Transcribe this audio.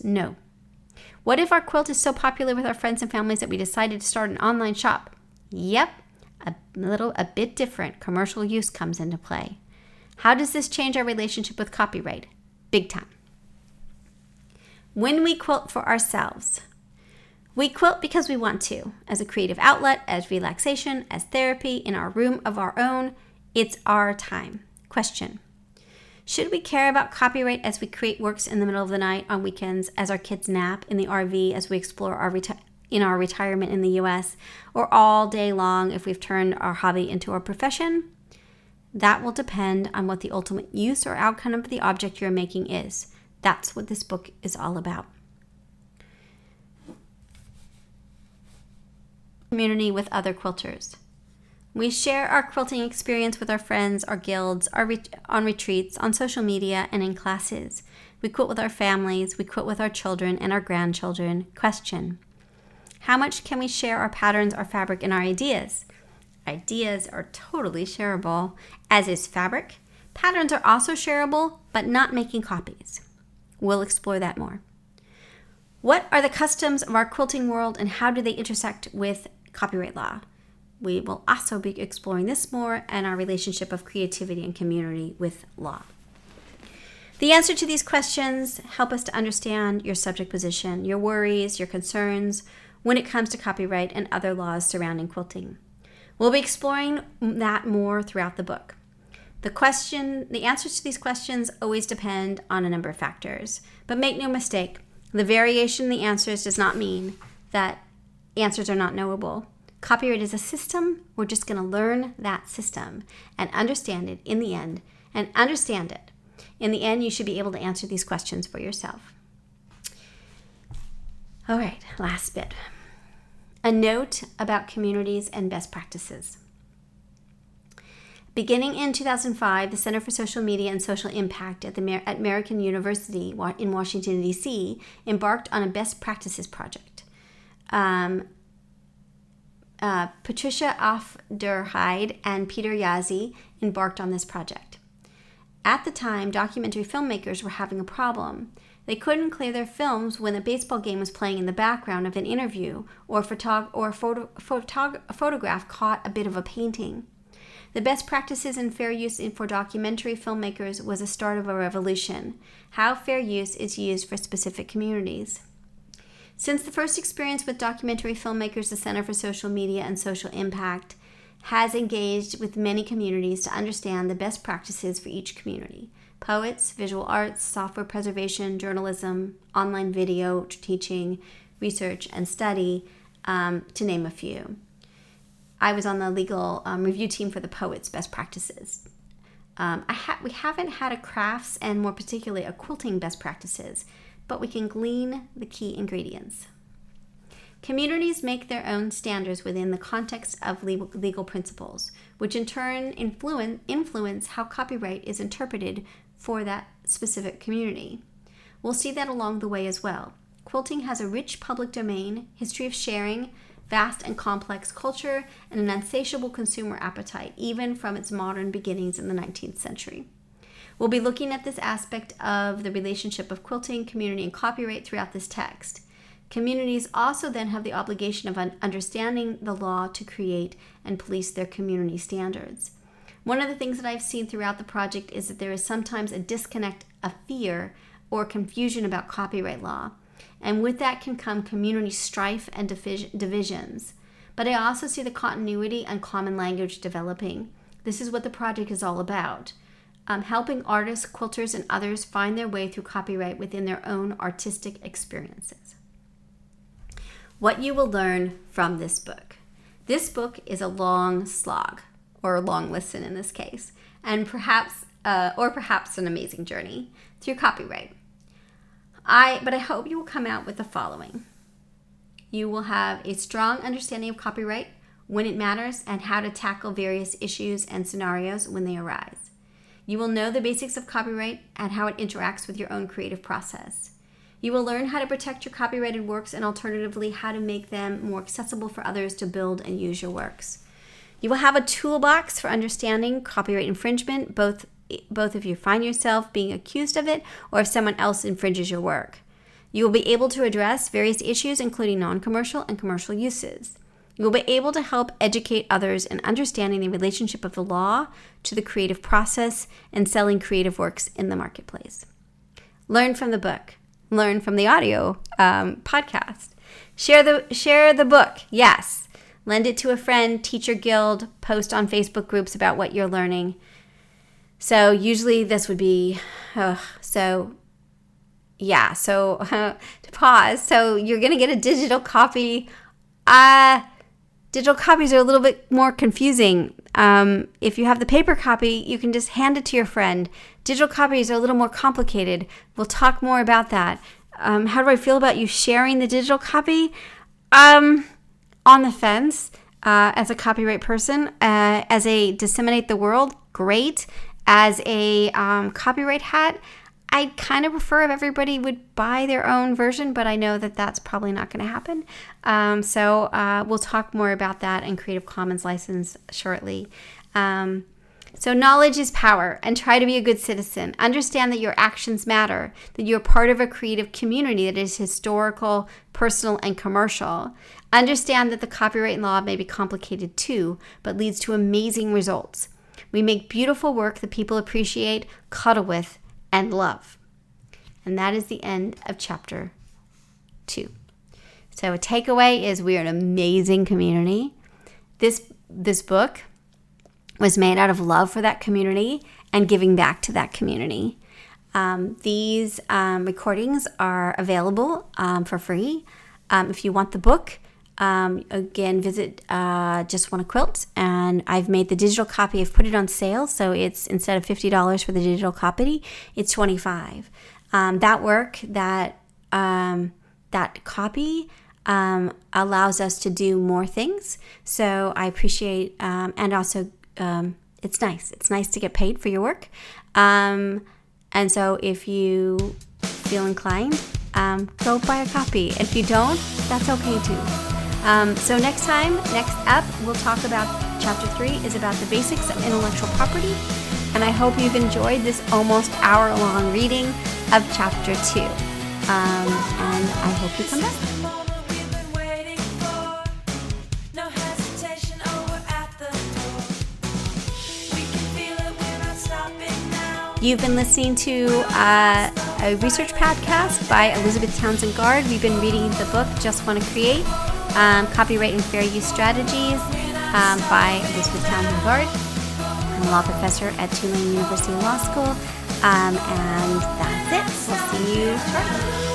matters? No. What if our quilt is so popular with our friends and families that we decided to start an online shop? Yep, a bit different. Commercial use comes into play. How does this change our relationship with copyright? Big time. When we quilt for ourselves, we quilt because we want to, as a creative outlet, as relaxation, as therapy, in our room of our own. It's our time. Question: should we care about copyright as we create works in the middle of the night, on weekends, as our kids nap, in the RV, as we explore in our retirement in the US, or all day long if we've turned our hobby into our profession? That will depend on what the ultimate use or outcome of the object you're making is. That's what this book is all about. Community with other quilters. We share our quilting experience with our friends, our guilds, on retreats, on social media, and in classes. We quilt with our families, we quilt with our children and our grandchildren. Question: how much can we share our patterns, our fabric, and our ideas? Ideas are totally shareable, as is fabric. Patterns are also shareable, but not making copies. We'll explore that more. What are the customs of our quilting world, and how do they intersect with copyright law? We will also be exploring this more, and our relationship of creativity and community with law. The answer to these questions help us to understand your subject position, your worries, your concerns when it comes to copyright and other laws surrounding quilting. We'll be exploring that more throughout the book. The answers to these questions always depend on a number of factors, but make no mistake, the variation in the answers does not mean that answers are not knowable. Copyright is a system. We're just going to learn that system and understand it in the end, In the end, you should be able to answer these questions for yourself. All right, last bit. A note about communities and best practices. Beginning in 2005, the Center for Social Media and Social Impact at American University in Washington, D.C. embarked on a best practices project. Patricia Afderheide and Peter Yazzie embarked on this project. At the time, documentary filmmakers were having a problem. They couldn't clear their films when a baseball game was playing in the background of an interview, or a photograph caught a bit of a painting. The best practices in fair use for documentary filmmakers was the start of a revolution: how fair use is used for specific communities. Since the first experience with documentary filmmakers, the Center for Social Media and Social Impact has engaged with many communities to understand the best practices for each community: poets, visual arts, software preservation, journalism, online video teaching, research, and study, to name a few. I was on the legal review team for the poets' best practices. We haven't had a crafts and more particularly a quilting best practices, but we can glean the key ingredients. Communities make their own standards within the context of legal principles, which in turn influence how copyright is interpreted for that specific community. We'll see that along the way as well. Quilting has a rich public domain, history of sharing, vast and complex culture, and an insatiable consumer appetite, even from its modern beginnings in the 19th century. We'll be looking at this aspect of the relationship of quilting, community, and copyright throughout this text. Communities also then have the obligation of understanding the law to create and police their community standards. One of the things that I've seen throughout the project is that there is sometimes a disconnect, a fear, or confusion about copyright law. And with that can come community strife and divisions. But I also see the continuity and common language developing. This is what the project is all about. Helping artists, quilters, and others find their way through copyright within their own artistic experiences. What you will learn from this book. This book is a long slog, or a long listen in this case, and perhaps an amazing journey through copyright. But I hope you will come out with the following. You will have a strong understanding of copyright, when it matters, and how to tackle various issues and scenarios when they arise. You will know the basics of copyright and how it interacts with your own creative process. You will learn how to protect your copyrighted works and alternatively how to make them more accessible for others to build and use your works. You will have a toolbox for understanding copyright infringement, both if you find yourself being accused of it or if someone else infringes your work. You will be able to address various issues, including non-commercial and commercial uses. You will be able to help educate others in understanding the relationship of the law to the creative process and selling creative works in the marketplace. Learn from the book. Learn from the audio podcast. Share the book. Yes. Lend it to a friend, teacher guild, post on Facebook groups about what you're learning. So usually this would be, to pause. So you're going to get a digital copy. Digital copies are a little bit more confusing. If you have the paper copy, you can just hand it to your friend. Digital copies are a little more complicated. We'll talk more about that. How do I feel about you sharing the digital copy? On the fence, as a copyright person. As a disseminate the world, great. As a copyright hat, I kind of prefer if everybody would buy their own version, but I know that that's probably not going to happen. So we'll talk more about that and Creative Commons license shortly. So knowledge is power, and try to be a good citizen. Understand that your actions matter, that you're part of a creative community that is historical, personal, and commercial. Understand that the copyright law may be complicated too, but leads to amazing results. We make beautiful work that people appreciate, cuddle with, and love. And that is the end of chapter 2. So a takeaway is we are an amazing community. This book was made out of love for that community and giving back to that community. These recordings are available for free. If you want the book, again, visit Just Want a Quilt, and I've made the digital copy. I've put it on sale, so it's instead of $50 for the digital copy, it's $25. That work, that copy allows us to do more things. So I appreciate, and also it's nice. It's nice to get paid for your work. And so if you feel inclined, go buy a copy. If you don't, that's okay too. So next up, we'll talk about chapter 3 is about the basics of intellectual property. And I hope you've enjoyed this almost hour-long reading of chapter 2. And I hope you come back. You've been listening to a research podcast by Elizabeth Townsend Gard. We've been reading the book Just Want to Create, Copyright and Fair Use Strategies by Elizabeth Townsend Gard. I'm a law professor at Tulane University Law School. And that's it. We'll see you shortly.